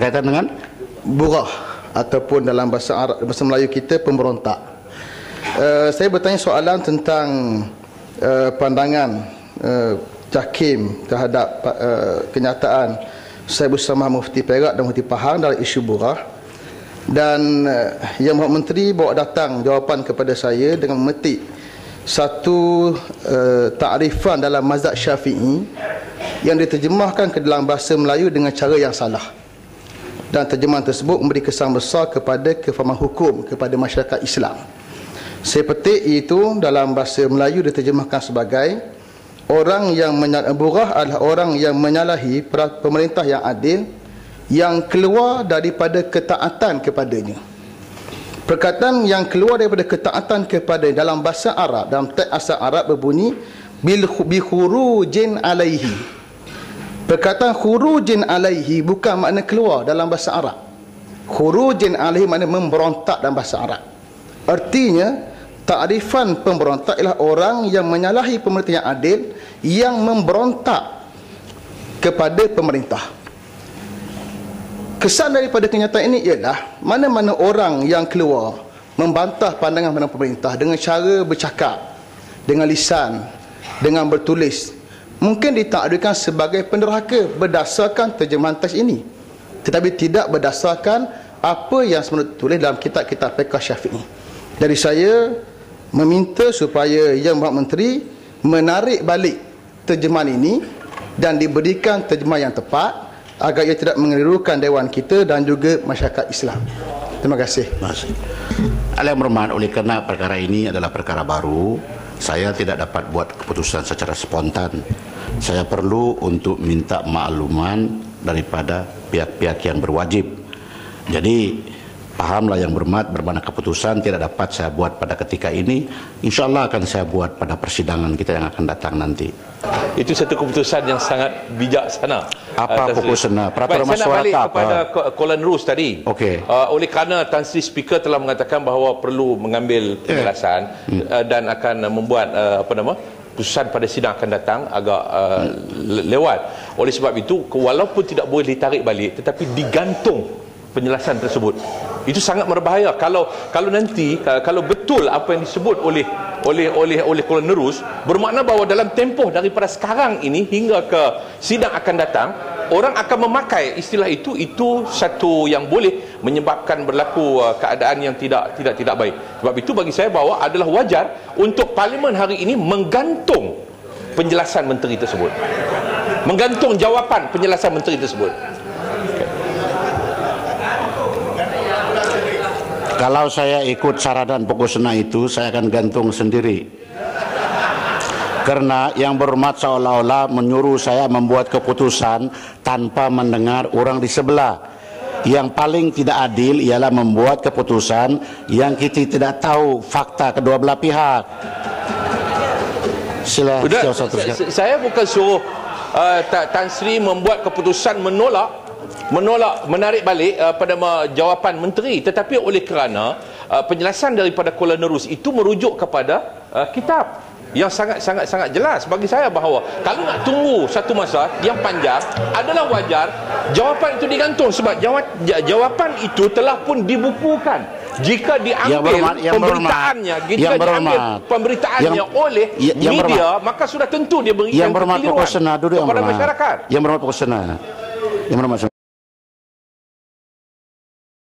berkaitan dengan burah ataupun dalam bahasa Arab, bahasa Melayu kita pemberontak. Saya bertanya soalan tentang pandangan Jakim terhadap kenyataan saya bersama Mufti Perak dan Mufti Pahang dalam isu burah, dan Yang Berhormat Menteri bawa datang jawapan kepada saya dengan memetik satu takrifan dalam mazhab Syafi'i yang diterjemahkan ke dalam bahasa Melayu dengan cara yang salah, dan terjemahan tersebut memberi kesan besar kepada kefahaman hukum kepada masyarakat Islam. Saya petik itu dalam bahasa Melayu diterjemahkan sebagai orang yang burah adalah orang yang menyalahi pemerintah yang adil yang keluar daripada ketaatan kepadanya. Perkataan yang keluar daripada ketaatan kepada dalam bahasa Arab, dalam teks asal Arab berbunyi bi khurujin alaihi. Perkataan khurujin alaihi bukan makna keluar dalam bahasa Arab. Khurujin alaihi makna memberontak dalam bahasa Arab. Artinya takrifan pemberontak ialah orang yang menyalahi pemerintah yang adil yang memberontak kepada pemerintah. Kesan daripada kenyataan ini ialah mana-mana orang yang keluar membantah pandangan pemerintah dengan cara bercakap, dengan lisan, dengan bertulis, mungkin ditakdirkan sebagai penderhaka berdasarkan terjemahan teks ini, tetapi tidak berdasarkan apa yang sebenarnya tulis dalam kitab-kitab fiqh Syafi'i. Jadi saya meminta supaya Yang Berhormat Menteri menarik balik terjemahan ini dan diberikan terjemahan yang tepat agar ia tidak mengelirukan dewan kita dan juga masyarakat Islam. Terima kasih. Yang Berhormat, oleh kerana perkara ini adalah perkara baru, saya tidak dapat buat keputusan secara spontan. Saya perlu untuk minta makluman daripada pihak-pihak yang berwajib. Jadi pahamlah Yang Berhormat, bermana keputusan tidak dapat saya buat pada ketika ini, insyaAllah akan saya buat pada persidangan kita yang akan datang nanti. Itu satu keputusan yang sangat bijaksana. Apa keputusan? Peraturan masyarakat saya nak balik kepada Kuala Nerus tadi. Okey. Oleh kerana Tan Sri Speaker telah mengatakan bahawa perlu mengambil penjelasan dan akan membuat keputusan pada sidang akan datang agak lewat. Oleh sebab itu, walaupun tidak boleh ditarik balik tetapi digantung penjelasan tersebut. Itu sangat berbahaya kalau nanti kalau betul apa yang disebut oleh Kuala Nerus, bermakna bahawa dalam tempoh daripada sekarang ini hingga ke sidang akan datang, orang akan memakai istilah itu satu yang boleh menyebabkan berlaku keadaan yang tidak baik. Sebab itu bagi saya bahawa adalah wajar untuk Parlimen hari ini menggantung penjelasan menteri tersebut, menggantung jawapan penjelasan menteri tersebut. Kalau saya ikut saranan pokok sena itu, saya akan gantung sendiri. Karena Yang Berhormat seolah-olah menyuruh saya membuat keputusan tanpa mendengar orang di sebelah. Yang paling tidak adil ialah membuat keputusan yang kita tidak tahu fakta kedua belah pihak. Saya bukan suruh Tan Sri membuat keputusan menarik balik pada jawapan menteri, tetapi oleh kerana penjelasan daripada Kuala Nerus itu merujuk kepada kitab yang sangat jelas. Bagi saya bahawa kalau nak tunggu satu masa yang panjang, adalah wajar jawapan itu digantung, sebab jawapan itu telah pun dibukukan. Jika diambil pemberitaannya oleh media, maka sudah tentu dia berikan kekeliruan kepada masyarakat. Yang Berhormat pokok sena.